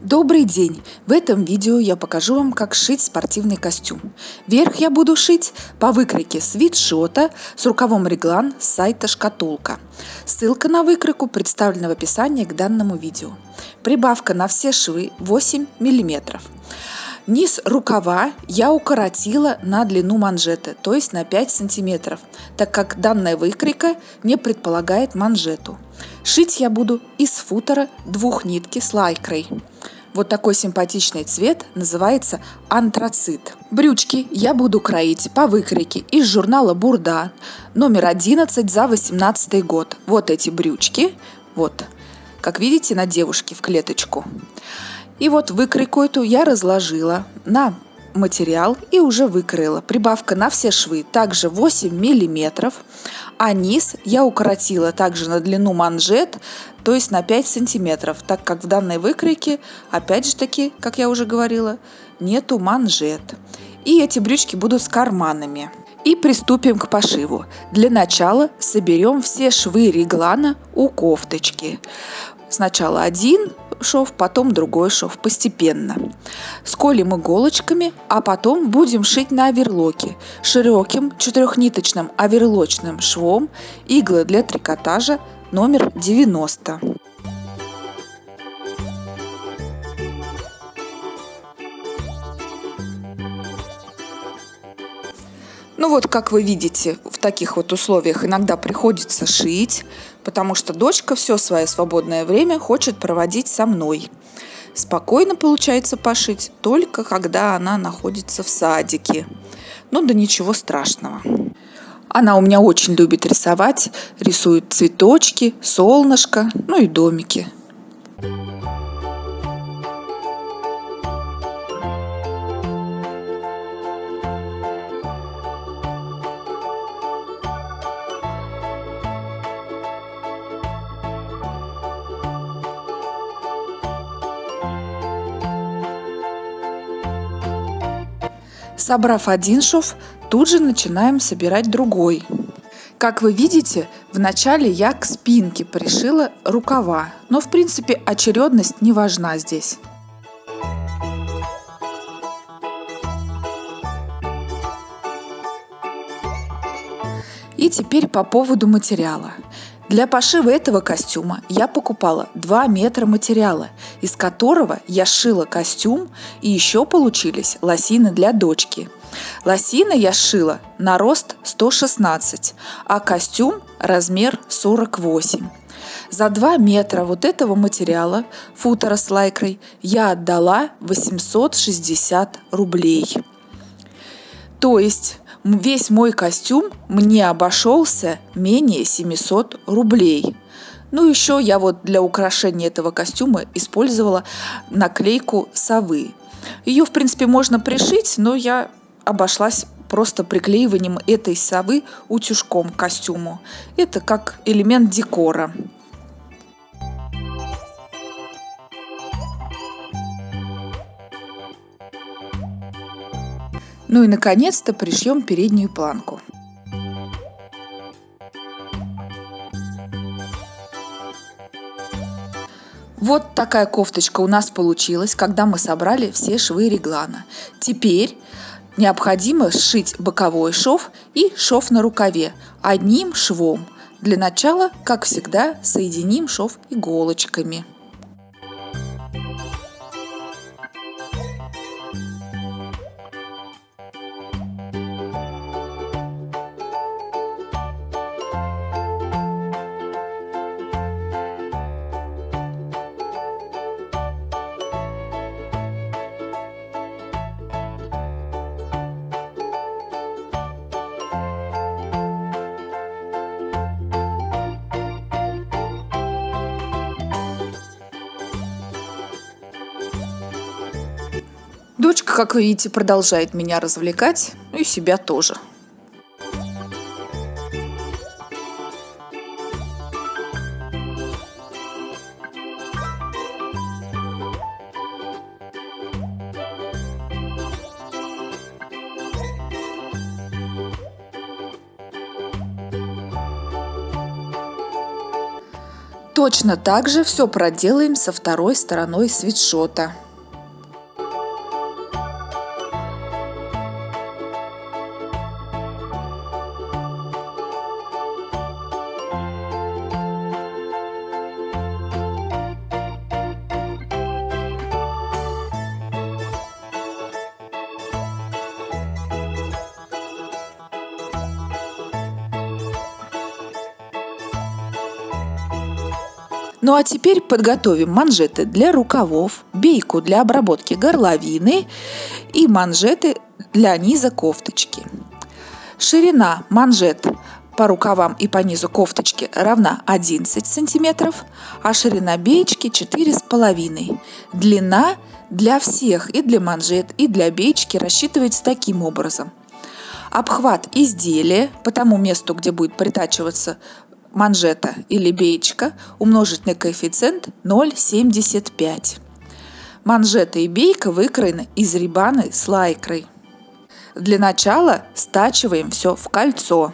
Добрый день! В этом видео я покажу вам, как шить спортивный костюм. Верх я буду шить по выкройке свитшота с рукавом реглан с сайта Шкатулка. Ссылка на выкройку представлена в описании к данному видео. Прибавка на все швы 8 мм. Низ рукава я укоротила на длину манжеты, то есть на 5 см, так как данная выкройка не предполагает манжету. Шить я буду из футера двухнитки с лайкрой. Вот такой симпатичный цвет называется антрацит. Брючки я буду кроить по выкройке из журнала Бурда, номер 11 за 18 год. Вот эти брючки, вот, как видите, на девушке в клеточку. И вот выкройку эту я разложила на материал и уже выкроила. Прибавка на все швы также 8 мм, а низ я укоротила также на длину манжет, то есть на 5 см, так как в данной выкройке, опять же таки, как я уже говорила, нету манжет. И эти брючки будут с карманами. И приступим к пошиву. Для начала соберем все швы реглана у кофточки. Сначала один шов, потом другой шов, постепенно. Сколем иголочками, а потом будем шить на оверлоке широким 4-ниточным оверлочным швом, иглы для трикотажа номер 90. Ну вот, как вы видите, в таких вот условиях иногда приходится шить, потому что дочка все свое свободное время хочет проводить со мной. Спокойно получается пошить только когда она находится в садике. Ну да ничего страшного. Она у меня очень любит рисовать, рисует цветочки, солнышко, ну и домики. Собрав один шов, тут же начинаем собирать другой. Как вы видите, вначале я к спинке пришила рукава, но в принципе очередность не важна здесь. И теперь по поводу материала. Для пошива этого костюма я покупала 2 метра материала, из которого я сшила костюм, и еще получились лосины для дочки. Лосины я сшила на рост 116, а костюм размер 48. За 2 метра вот этого материала, футера с лайкрой, я отдала 860 рублей. То есть весь мой костюм мне обошелся менее 700 рублей. Ну еще я вот для украшения этого костюма использовала наклейку совы. Ее в принципе можно пришить, но я обошлась просто приклеиванием этой совы утюжком к костюму. Это как элемент декора. Ну и наконец-то пришьем переднюю планку. Вот такая кофточка у нас получилась, когда мы собрали все швы реглана. Теперь необходимо сшить боковой шов и шов на рукаве одним швом. Для начала, как всегда, соединим шов иголочками. Дочка, как вы видите, продолжает меня развлекать, ну и себя тоже. Точно так же все проделаем со второй стороной свитшота. Ну а теперь подготовим манжеты для рукавов, бейку для обработки горловины и манжеты для низа кофточки. Ширина манжет по рукавам и по низу кофточки равна 11 см, а ширина беечки 4,5. Длина для всех, и для манжет, и для беечки, рассчитывается таким образом. Обхват изделия по тому месту, где будет притачиваться манжета или беечка, умножить на коэффициент 0,75. Манжета и бейка выкроены из рибаны с лайкрой. Для начала стачиваем все в кольцо.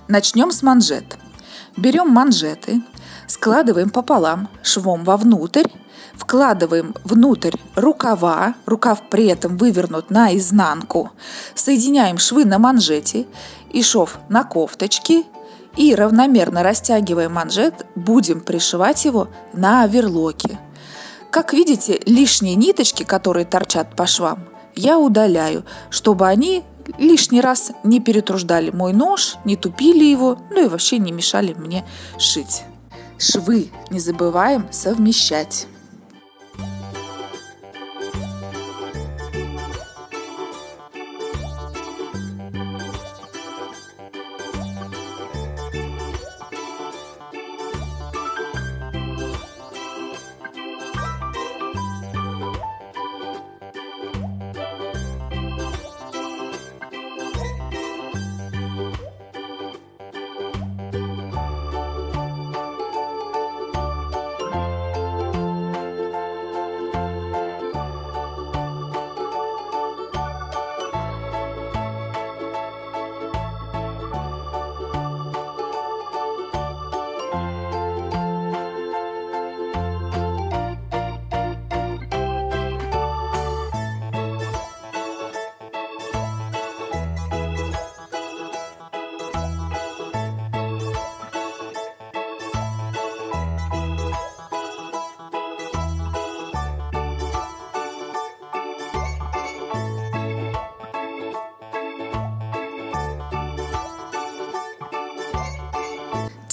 Начнем с манжет. Берем манжеты, складываем пополам швом вовнутрь, вкладываем внутрь рукава, рукав при этом вывернут наизнанку, соединяем швы на манжете и шов на кофточке и равномерно растягивая манжет, будем пришивать его на оверлоке. Как видите, лишние ниточки, которые торчат по швам, я удаляю, чтобы они лишний раз не перетруждали мой нож, не тупили его, ну и вообще не мешали мне шить. Швы не забываем совмещать.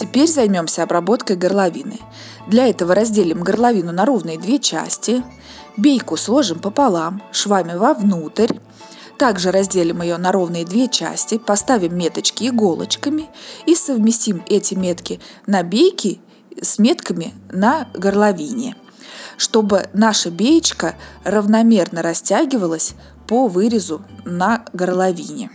Теперь займемся обработкой горловины. Для этого разделим горловину на ровные две части, бейку сложим пополам, швами вовнутрь. Также разделим ее на ровные две части, поставим меточки иголочками и совместим эти метки на бейке с метками на горловине, чтобы наша беечка равномерно растягивалась по вырезу на горловине.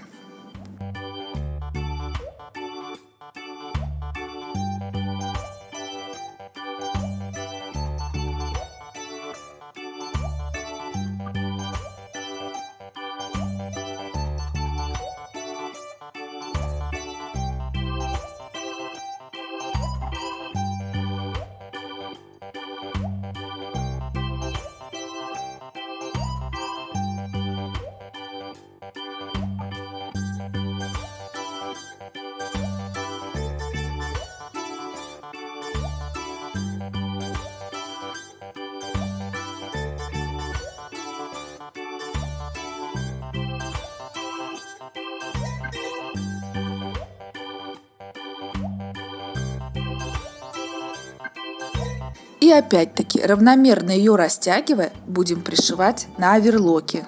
И опять-таки равномерно ее растягивая, будем пришивать на оверлоке.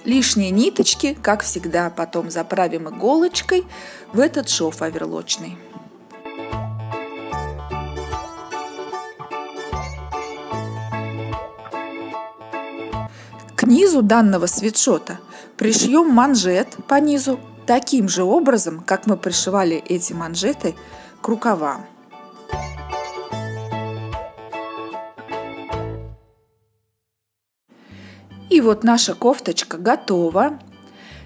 Лишние ниточки, как всегда, потом заправим иголочкой в этот шов оверлочный. К низу данного свитшота пришьем манжет по низу таким же образом, как мы пришивали эти манжеты к рукавам. И вот наша кофточка готова.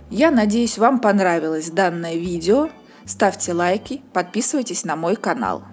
Я надеюсь, вам понравилось данное видео. Ставьте лайки, подписывайтесь на мой канал.